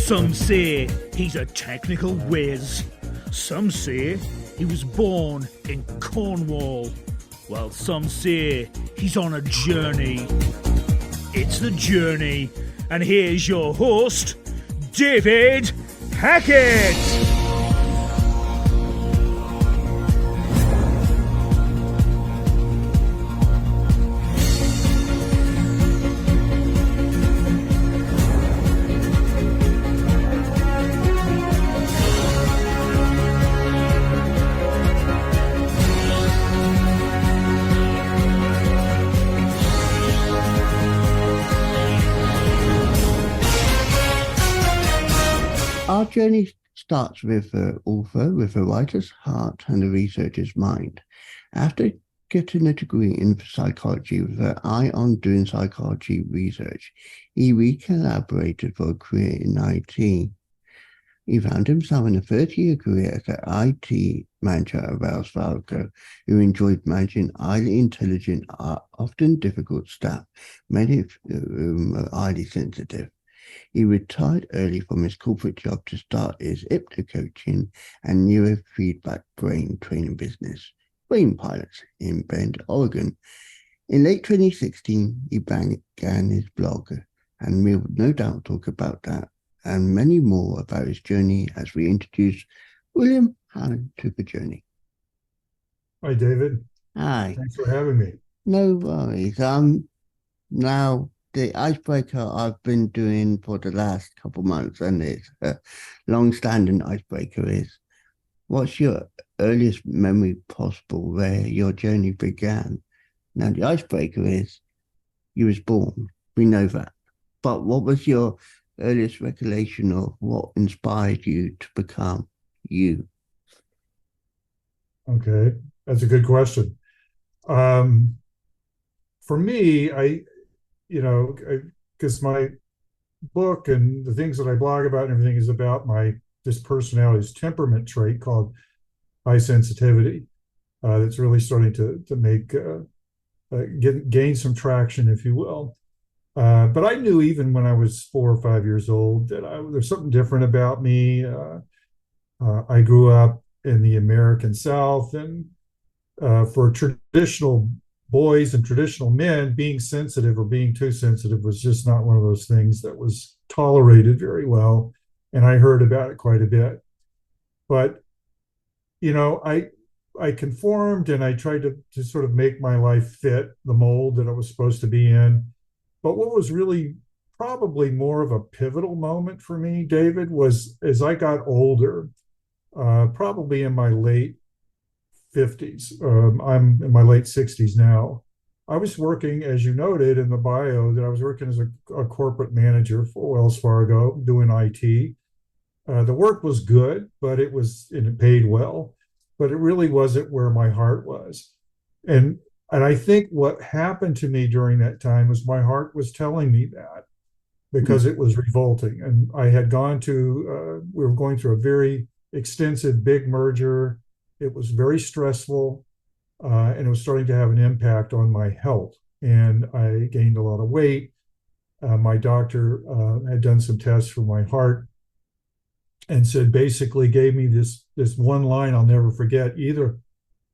Some say he's a technical whiz. Some say he was born in Cornwall. While some say he's on a journey. It's The Journey, and here's your host, David Hackett. Our journey starts with the author, with a writer's heart and a researcher's mind. After getting a degree in psychology with an eye on doing psychology research, he recalibrated for a career in IT. He found himself in a 30-year career as an IT manager at Wells Fargo, who enjoyed managing highly intelligent, often difficult staff, many of whom were highly sensitive. He retired early from his corporate job to start his hypno coaching and neurofeedback brain training business, Brain Pilots, in Bend, Oregon. In late 2016, he began his blog, and we'll no doubt talk about that and many more about his journey as we introduce William Allen to the journey. Hi, David. Hi. Thanks for having me. No worries. Now, the icebreaker I've been doing for the last couple months, and it's a long-standing icebreaker, is what's your earliest memory possible where your journey began? Now, the icebreaker is you was born. We know that. But what was your earliest recollection of what inspired you to become you? Okay, that's a good question. For me, because my book and the things that I blog about and everything is about this personality's temperament trait called high sensitivity. That's really starting to make gain some traction, if you will. But I knew even when I was 4 or 5 years old that there's something different about me. I grew up in the American South, and for traditional boys and traditional men, being sensitive or being too sensitive was just not one of those things that was tolerated very well. And I heard about it quite a bit. But, I conformed, and I tried to sort of make my life fit the mold that I was supposed to be in. But what was really probably more of a pivotal moment for me, David, was as I got older, probably in my late 50s. I'm in my late 60s now. I was working, as you noted in the bio, that I was working as a corporate manager for Wells Fargo doing IT. The work was good, but it paid well, but it really wasn't where my heart was. And I think what happened to me during that time was my heart was telling me that, because it was revolting. And I had we were going through a very extensive big merger. It was very stressful, and it was starting to have an impact on my health. And I gained a lot of weight. My doctor had done some tests for my heart and basically gave me this one line I'll never forget: either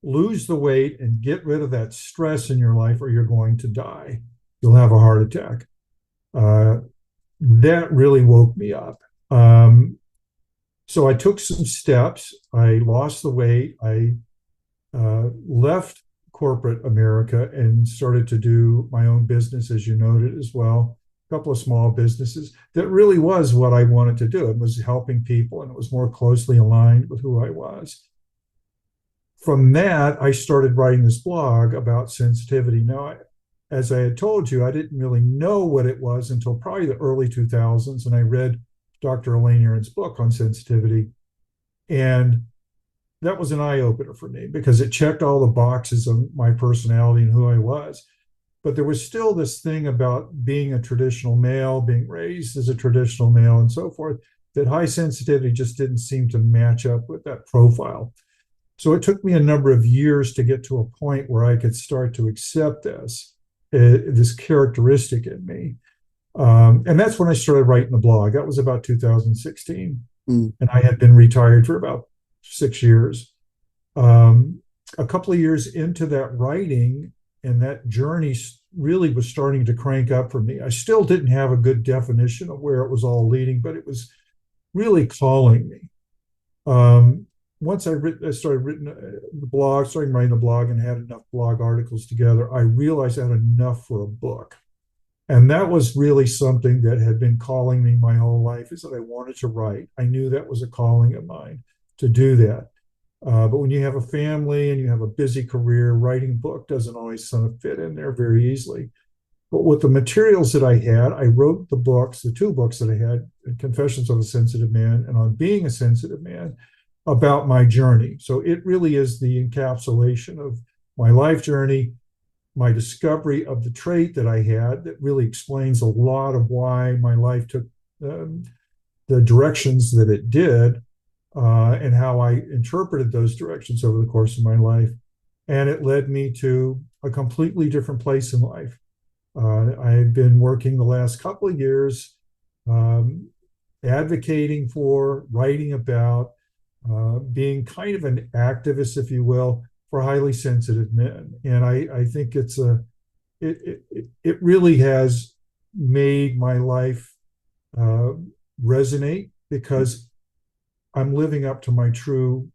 lose the weight and get rid of that stress in your life, or you're going to die. You'll have a heart attack. That really woke me up. So I took some steps. I lost the weight. I left corporate America and started to do my own business, as you noted as well. A couple of small businesses. That really was what I wanted to do. It was helping people, and it was more closely aligned with who I was. From that, I started writing this blog about sensitivity. Now, as I had told you, I didn't really know what it was until probably the early 2000s, and I read Dr. Elaine Aron's book on sensitivity. And that was an eye-opener for me because it checked all the boxes of my personality and who I was. But there was still this thing about being a traditional male, being raised as a traditional male and so forth, that high sensitivity just didn't seem to match up with that profile. So it took me a number of years to get to a point where I could start to accept this characteristic in me. And that's when I started writing the blog. That was about 2016. Mm. And I had been retired for about 6 years. A couple of years into that writing, and that journey really was starting to crank up for me. I still didn't have a good definition of where it was all leading, but it was really calling me. Once I started starting writing the blog and had enough blog articles together, I realized I had enough for a book. And that was really something that had been calling me my whole life, is that I wanted to write. I knew that was a calling of mine to do that. But when you have a family and you have a busy career, writing a book doesn't always sort of fit in there very easily. But with the materials that I had, I wrote the two books that I had, Confessions of a Sensitive Man and On Being a Sensitive Man, about my journey. So it really is the encapsulation of my life journey, my discovery of the trait that I had that really explains a lot of why my life took the directions that it did, and how I interpreted those directions over the course of my life. And it led me to a completely different place in life. I've been working the last couple of years advocating for, writing about, being kind of an activist, if you will, for highly sensitive men. And I think it really has made my life resonate, because I'm living up to my true,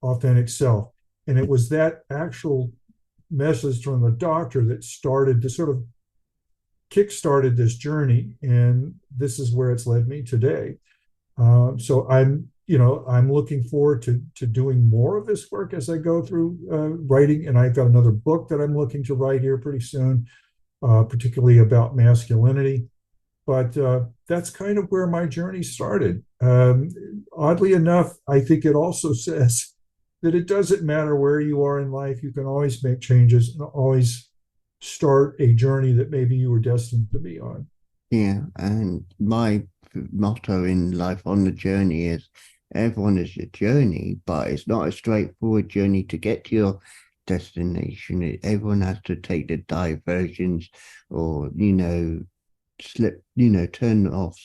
authentic self. And it was that actual message from the doctor that started to sort of kick-started this journey, and this is where it's led me today. So I'm looking forward to doing more of this work as I go through writing, and I've got another book that I'm looking to write here pretty soon, particularly about masculinity. But that's kind of where my journey started. Oddly enough, I think it also says that it doesn't matter where you are in life, you can always make changes and always start a journey that maybe you were destined to be on. Yeah, and my motto in life on the journey is everyone is a journey, but it's not a straightforward journey to get to your destination. Everyone has to take the diversions or, turn off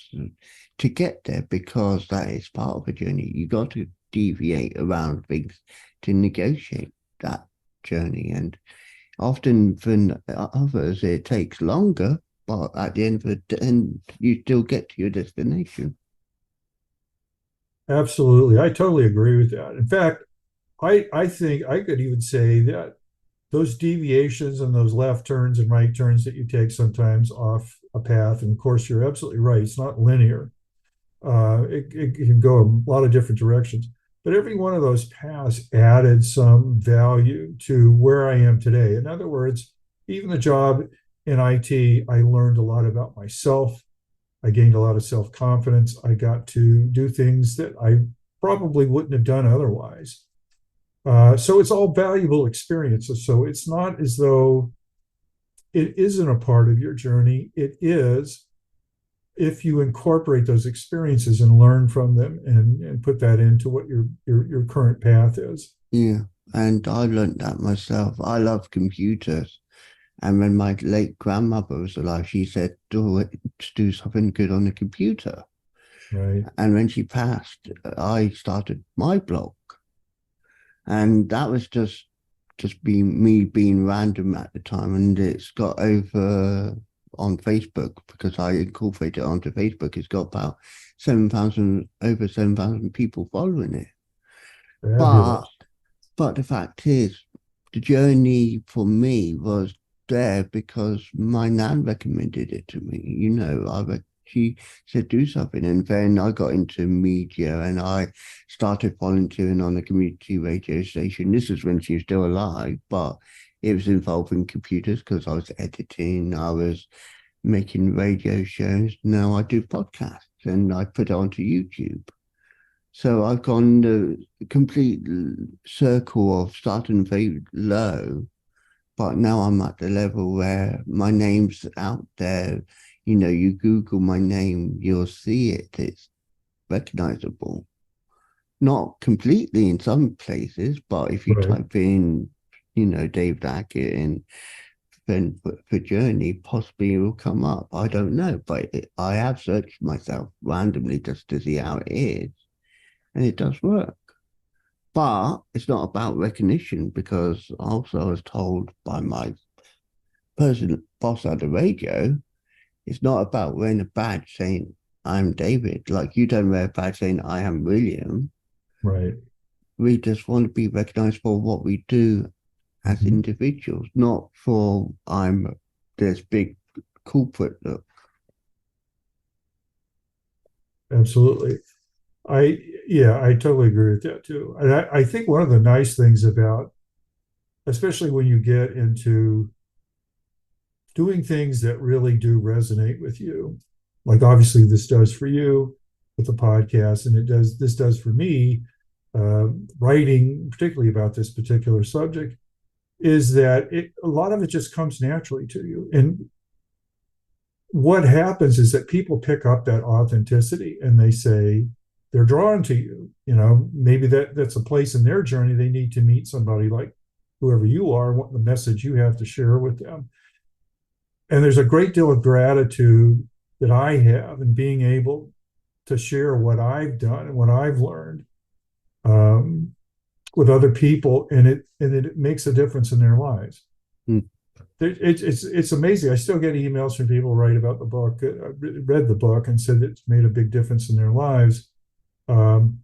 to get there, because that is part of a journey. You got to deviate around things to negotiate that journey. And often for others, it takes longer, but at the end of the day, you still get to your destination. Absolutely. I totally agree with that. In fact, I think I could even say that those deviations and those left turns and right turns that you take sometimes off a path, and of course, you're absolutely right, it's not linear. It can go a lot of different directions. But every one of those paths added some value to where I am today. In other words, even the job in IT, I learned a lot about myself. I gained a lot of self-confidence. I got to do things that I probably wouldn't have done otherwise. So it's all valuable experiences. So it's not as though it isn't a part of your journey. It is, if you incorporate those experiences and learn from them and put that into what your current path is. Yeah, and I learned that myself. I love computers. And when my late grandmother was alive, she said, do something good on the computer. Right. And when she passed, I started my blog. And that was just being random at the time. And it's got over on Facebook, because I incorporated it onto Facebook. It's got about over 7,000 people following it. Fabulous. But the fact is, the journey for me was there because my nan recommended it to me. She said do something, and then I got into media and I started volunteering on a community radio station. This is when she was still alive, but it was involving computers because I was editing, I was making radio shows. Now I do podcasts and I put it onto YouTube. So I've gone the complete circle of starting very low, but now I'm at the level where my name's out there. You Google my name, you'll see it. It's recognizable. Not completely in some places, but if you Right. type in, Dave Dackett in friend for Journey, possibly it will come up. I don't know, but I have searched myself randomly just to see how it is, and it does work. But it's not about recognition, because also I was told by my boss at the radio, it's not about wearing a badge saying I'm David. Like, you don't wear a badge saying I am William. Right. We just want to be recognized for what we do as individuals, not for I'm this big corporate look. Absolutely. I totally agree with that too. And I think one of the nice things about, especially when you get into doing things that really do resonate with you, like obviously this does for you with the podcast, and this does for me, writing particularly about this particular subject, is that a lot of it just comes naturally to you. And what happens is that people pick up that authenticity and they say they're drawn to you. Maybe that's a place in their journey they need to meet somebody like whoever you are, what the message you have to share with them. And there's a great deal of gratitude that I have in being able to share what I've done and what I've learned with other people, and it makes a difference in their lives. Mm. It's amazing. I still get emails from people who write about the book, read the book, and said it's made a big difference in their lives. And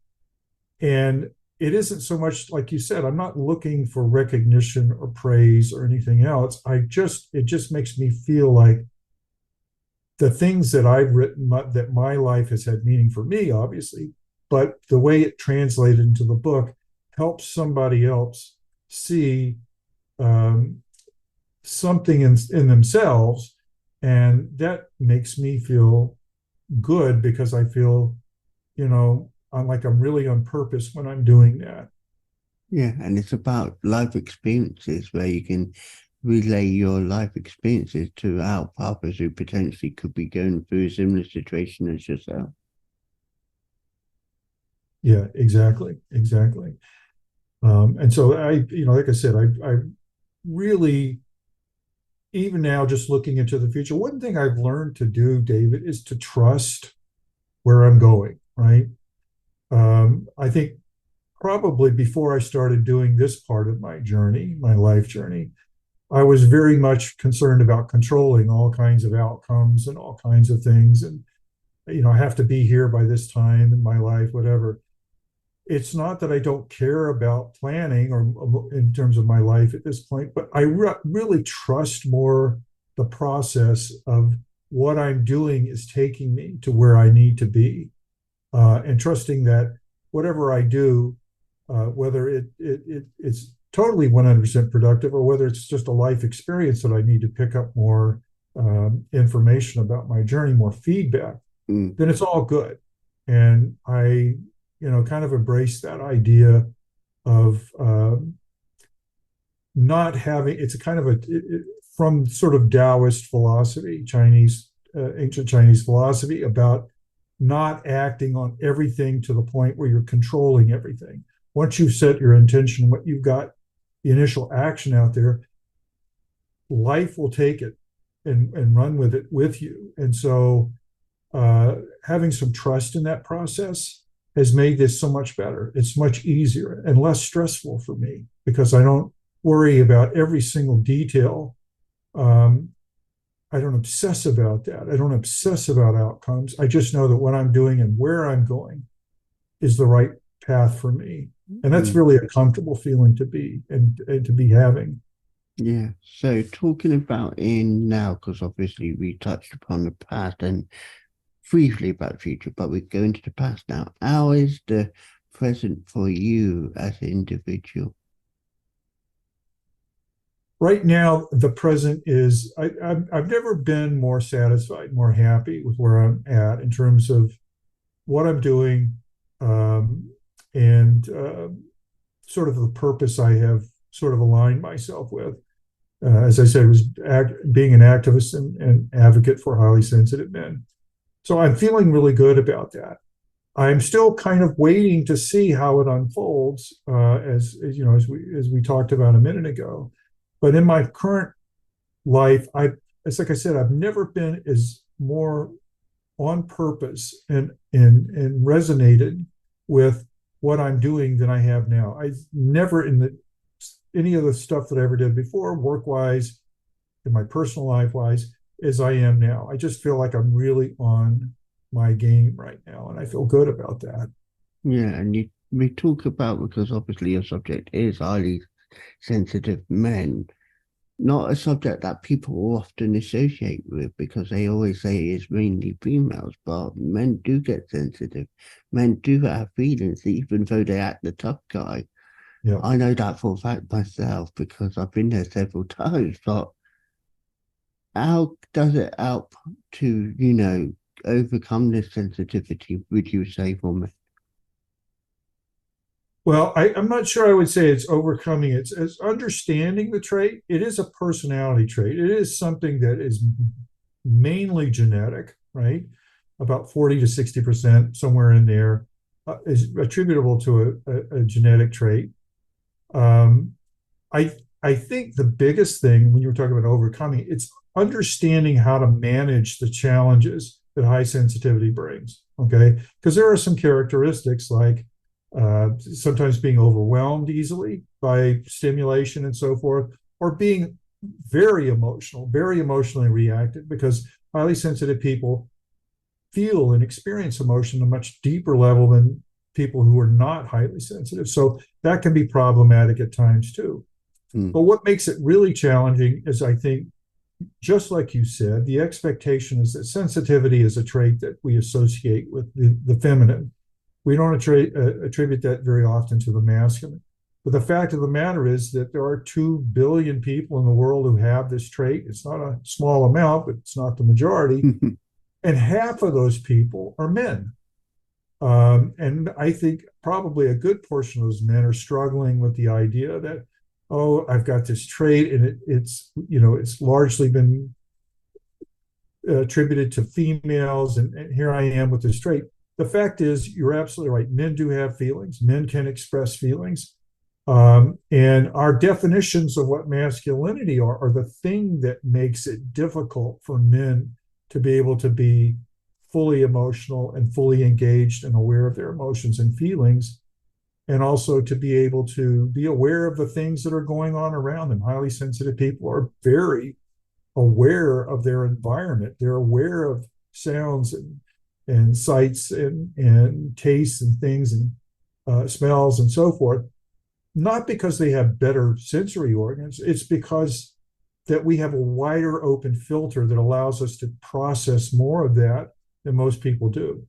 it isn't so much, like you said, I'm not looking for recognition or praise or anything else. It just makes me feel like the things that I've written, that my life has had meaning for me, obviously, but the way it translated into the book helps somebody else see something in themselves. And that makes me feel good, because I feel, I'm like I'm really on purpose when I'm doing that. Yeah, and it's about life experiences where you can relay your life experiences to help others who potentially could be going through a similar situation as yourself. Yeah, exactly. And so like I said, I really, even now, just looking into the future, one thing I've learned to do, David, is to trust where I'm going, right? I think probably before I started doing this part of my journey, my life journey, I was very much concerned about controlling all kinds of outcomes and all kinds of things. And, I have to be here by this time in my life, whatever. It's not that I don't care about planning or in terms of my life at this point, but I really trust more the process of what I'm doing is taking me to where I need to be. And trusting that whatever I do, whether it's totally 100% productive or whether it's just a life experience that I need to pick up more information about my journey, more feedback, then it's all good. And I, kind of embrace that idea of not having, it's a kind of from sort of Taoist philosophy, ancient Chinese philosophy, about not acting on everything to the point where you're controlling everything. Once you've set your intention, what you've got, the initial action out there, life will take it and run with it with you. And so having some trust in that process has made this so much better. It's much easier and less stressful for me, because I don't worry about every single detail. I don't obsess about that. I don't obsess about outcomes. I just know that what I'm doing and where I'm going is the right path for me. And that's really a comfortable feeling to be and to be having. Yeah. So talking about in now, because obviously we touched upon the past and briefly about the future, but we're going to the past now. How is the present for you as an individual? Right now, the present is, I've never been more satisfied, more happy with where I'm at in terms of what I'm doing, and sort of the purpose I have sort of aligned myself with. As I said, was being an activist and advocate for highly sensitive men. So I'm feeling really good about that. I'm still kind of waiting to see how it unfolds, as we talked about a minute ago. But in my current life, it's like I said, I've never been as more on purpose and resonated with what I'm doing than I have now. I never any of the stuff that I ever did before, work wise, in my personal life wise, as I am now. I just feel like I'm really on my game right now, and I feel good about that. Yeah, and we talk about, because obviously your subject is highly sensitive men, not a subject that people often associate with, because they always say it's mainly females, but men do get sensitive. Men do have feelings, even though they act the tough guy. Yeah. I know that for a fact myself because I've been there several times, but how does it help to, overcome this sensitivity, would you say, for me? Well, I'm not sure I would say it's overcoming it. It's understanding the trait. It is a personality trait. It is something that is mainly genetic, right? About 40 to 60%, somewhere in there, is attributable to a genetic trait. Um, I I think the biggest thing when you were talking about overcoming, it's understanding how to manage the challenges that high sensitivity brings. Okay, because there are some characteristics like sometimes being overwhelmed easily by stimulation and so forth, or being very emotionally reactive, because highly sensitive people feel and experience emotion at a much deeper level than people who are not highly sensitive. So that can be problematic at times too. Hmm. But what makes it really challenging is, I think, just like you said, the expectation is that sensitivity is a trait that we associate with the feminine. We don't attribute that very often to the masculine. But the fact of the matter is that there are 2 billion people in the world who have this trait. It's not a small amount, but it's not the majority. And half of those people are men. And I think probably a good portion of those men are struggling with the idea that, oh, I've got this trait, and it's largely been attributed to females, and here I am with this trait. The fact is, you're absolutely right. Men do have feelings. Men can express feelings. And our definitions of what masculinity are the thing that makes it difficult for men to be able to be fully emotional and fully engaged and aware of their emotions and feelings, and also to be able to be aware of the things that are going on around them. Highly sensitive people are very aware of their environment. They're aware of sounds and sights and tastes and things and smells and so forth. Not because they have better sensory organs, it's because that we have a wider open filter that allows us to process more of that than most people do.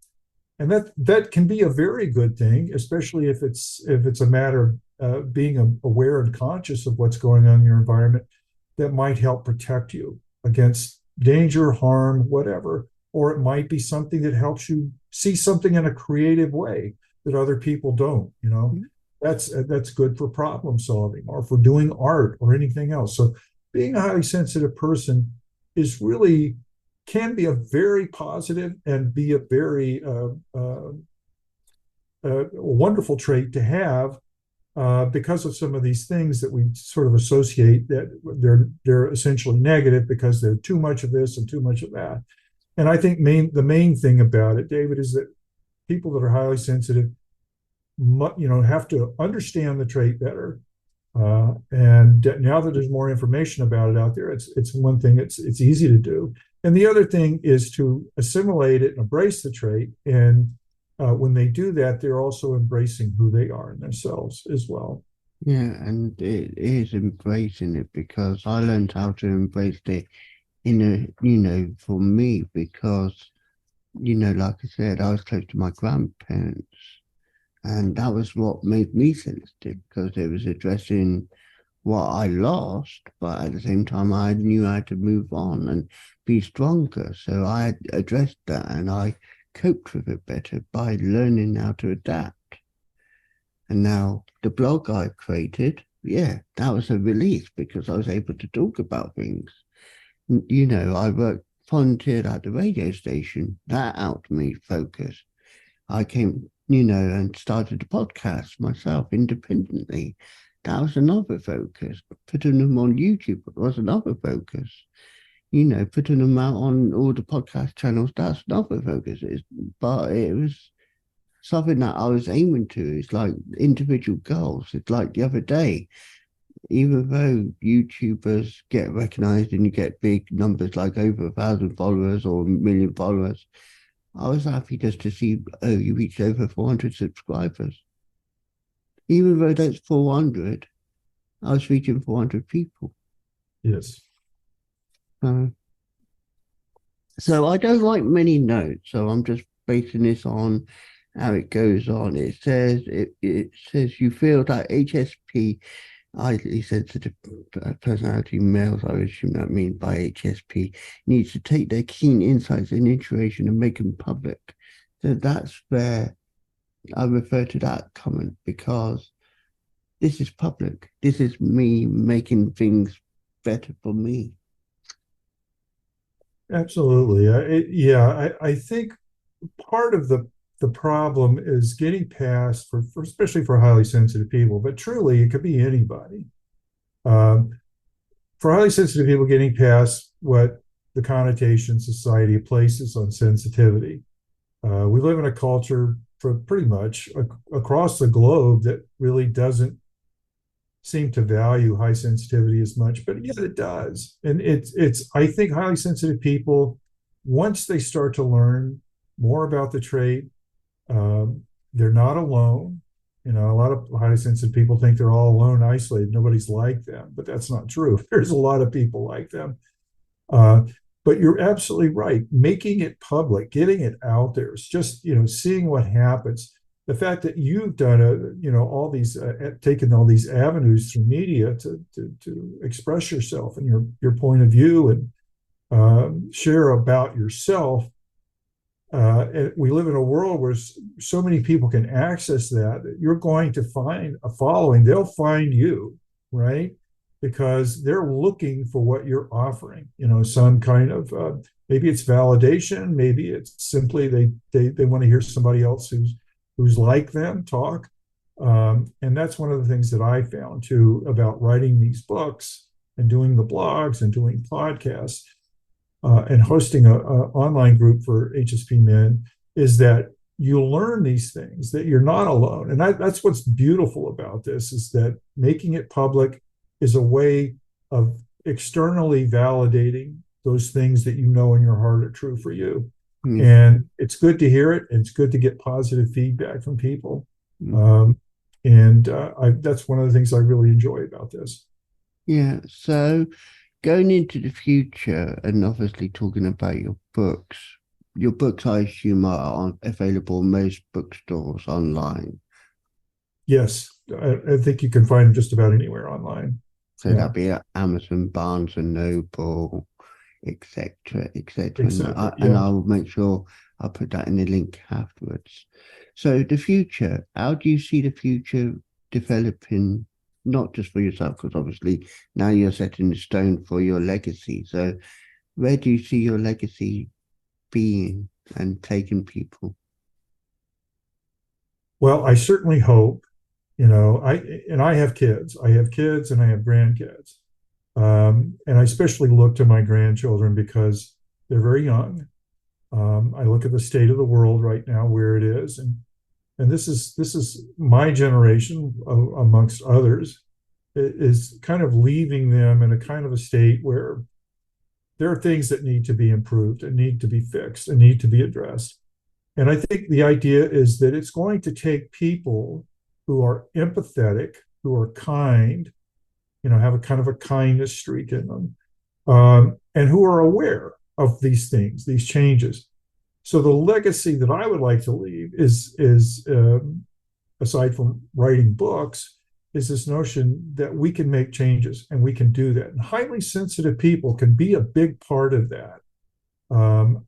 And that can be a very good thing, especially if it's a matter of being aware and conscious of what's going on in your environment. That might help protect you against danger, harm, whatever. Or it might be something that helps you see something in a creative way that other people don't. That's good for problem solving or for doing art or anything else. So being a highly sensitive person is really can be a very positive and be a very wonderful trait to have, because of some of these things that we sort of associate that they're essentially negative because they're too much of this and too much of that. And I think the main thing about it, David, is that people that are highly sensitive, have to understand the trait better. And now that there's more information about it out there, it's one thing it's easy to do. And the other thing is to assimilate it and embrace the trait. And when they do that, they're also embracing who they are in themselves as well. Yeah, and it is embracing it, because I learned how to embrace it for me, because, like I said, I was close to my grandparents, and that was what made me sensitive, because it was addressing what I lost, but at the same time, I knew I had to move on and be stronger. So I addressed that, and I coped with it better by learning how to adapt. And now the blog I created, yeah, that was a relief, because I was able to talk about things. I volunteered at the radio station. That helped me focus. I came, and started a podcast myself independently. that was another focus. Putting them on YouTube was another focus. Putting them out on all the podcast channels, that's another focus. But it was something that I was aiming to. It's like individual goals. It's like the other day, even though YouTubers get recognized and you get big numbers like over 1,000 followers or 1,000,000 followers, I was happy just to see, oh, you reached over 400 subscribers. Even though that's 400, I was reaching 400 people. Yes. So I don't write many notes, so I'm just basing this on how it goes on. It says you feel that HSP, highly sensitive personality males, I assume that means by HSP, needs to take their keen insights and intuition and make them public. So that's where I refer to that comment, because this is public. This is me making things better for me. Absolutely. I think part of the problem is getting past for especially for highly sensitive people, but truly it could be anybody. For highly sensitive people, getting past what the connotation society places on sensitivity. We live in a culture for pretty much across the globe that really doesn't seem to value high sensitivity as much, but yet it does. And I think highly sensitive people, once they start to learn more about the trait, they're not alone. A lot of highly sensitive people think they're all alone, isolated. Nobody's like them, but that's not true. There's a lot of people like them. But you're absolutely right. Making it public, getting it out there, it's just, seeing what happens. The fact that you've done all these, taken all these avenues through media to express yourself and your point of view and share about yourself. And we live in a world where so many people can access that you're going to find a following. They'll find you, right? Because they're looking for what you're offering. Some kind of maybe it's validation, maybe it's simply they want to hear somebody else who's like them talk. And that's one of the things that I found too about writing these books and doing the blogs and doing podcasts and hosting a online group for HSP men, is that you'll learn these things, that you're not alone. And that's what's beautiful about this, is that making it public is a way of externally validating those things that in your heart are true for you. Mm. And it's good to hear it, and it's good to get positive feedback from people. Mm. That's one of the things I really enjoy about this. Yeah. So going into the future, and obviously talking about your books, I assume are available in most bookstores online. Yes, I think you can find them just about anywhere online. So that'd be at Amazon, Barnes and Noble, etc., etc. And I'll make sure I'll put that in the link afterwards. So the future, how do you see the future developing, not just for yourself, because obviously now you're setting the stone for your legacy. So where do you see your legacy being and taking people? Well, I certainly hope, I have kids. I have kids and I have grandkids. And I especially look to my grandchildren because they're very young. I look at the state of the world right now, where it is, and this is my generation, amongst others, is kind of leaving them in a kind of a state where there are things that need to be improved and need to be fixed and need to be addressed. And I think the idea is that it's going to take people who are empathetic, who are kind, have a kind of a kindness streak in them, and who are aware of these things, these changes. So the legacy that I would like to leave is aside from writing books, is this notion that we can make changes and we can do that. And highly sensitive people can be a big part of that,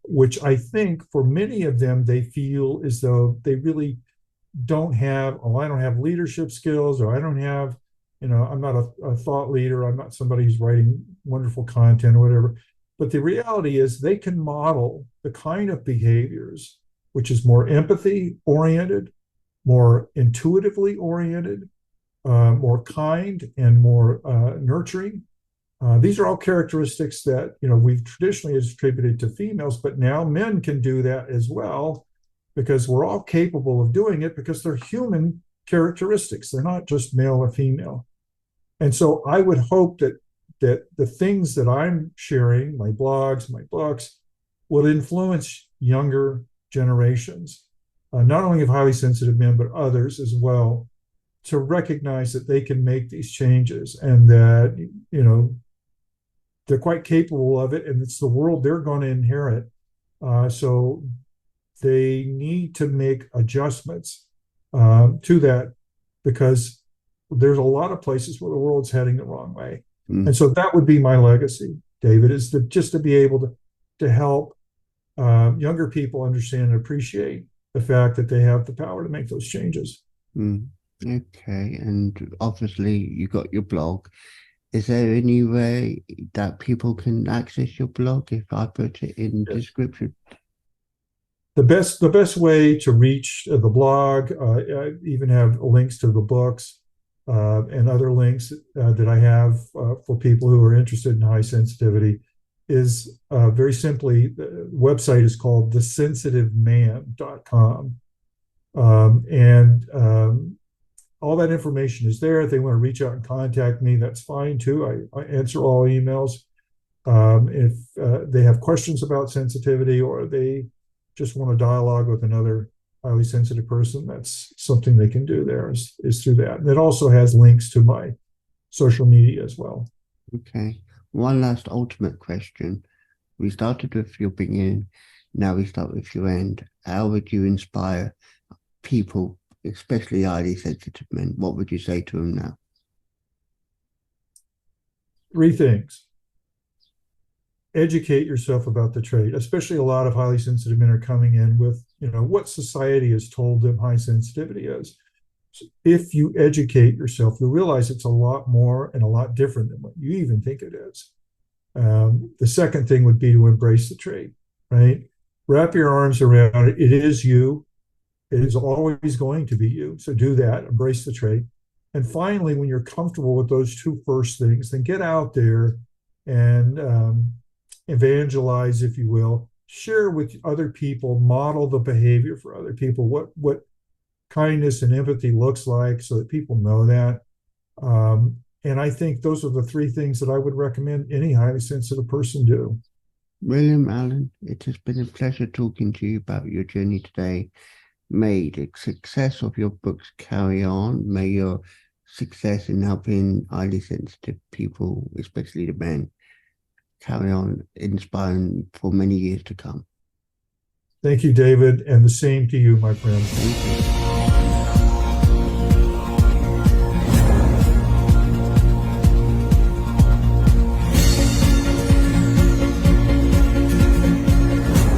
which I think for many of them, they feel as though they really don't have, I don't have leadership skills, or I don't have, I'm not a thought leader. I'm not somebody who's writing wonderful content or whatever. But the reality is they can model the kind of behaviors which is more empathy oriented, more intuitively oriented, more kind, and more nurturing. These are all characteristics that we've traditionally attributed to females, but now men can do that as well, because we're all capable of doing it, because they're human characteristics. They're not just male or female. And so I would hope that the things that I'm sharing, my blogs, my books, will influence younger generations, not only of highly sensitive men, but others as well, to recognize that they can make these changes, and that they're quite capable of it, and it's the world they're going to inherit. So they need to make adjustments to that, because there's a lot of places where the world's heading the wrong way. And so that would be my legacy, David, is to be able to help younger people understand and appreciate the fact that they have the power to make those changes. Okay, and obviously you got your blog. Is there any way that people can access your blog if I put it in the description? The best way to reach the blog, I even have links to the books and other links that I have for people who are interested in high sensitivity, is very simply, the website is called thesensitiveman.com. And all that information is there. If they want to reach out and contact me, that's fine too. I answer all emails. If they have questions about sensitivity, or they just want to dialogue with another highly sensitive person, that's something they can do there, is through that. And it also has links to my social media as well. Okay. One last ultimate question. We started with your beginning, now we start with your end. How would you inspire people, especially highly sensitive men? What would you say to them now? 3 things. Educate yourself about the trait. Especially a lot of highly sensitive men are coming in with, what society has told them high sensitivity is. So if you educate yourself, you'll realize it's a lot more and a lot different than what you even think it is. The second thing would be to embrace the trait, right? Wrap your arms around it. It is you. It is always going to be you. So do that, embrace the trait. And finally, when you're comfortable with those 2 first things, then get out there and evangelize, if you will, share with other people, model the behavior for other people, what kindness and empathy looks like, so that people know that. And I think those are the 3 things that I would recommend any highly sensitive person do. William Allen, it has been a pleasure talking to you about your journey today. May the success of your books carry on. May your success in helping highly sensitive people, especially the men, carry on, inspiring for many years to come. Thank you, David, and the same to you, my friend. Thank you.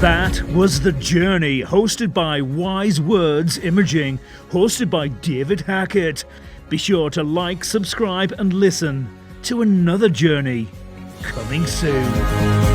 That was The Journey, hosted by Wise Words Imaging, hosted by David Hackett. Be sure to like, subscribe, and listen to another journey coming soon.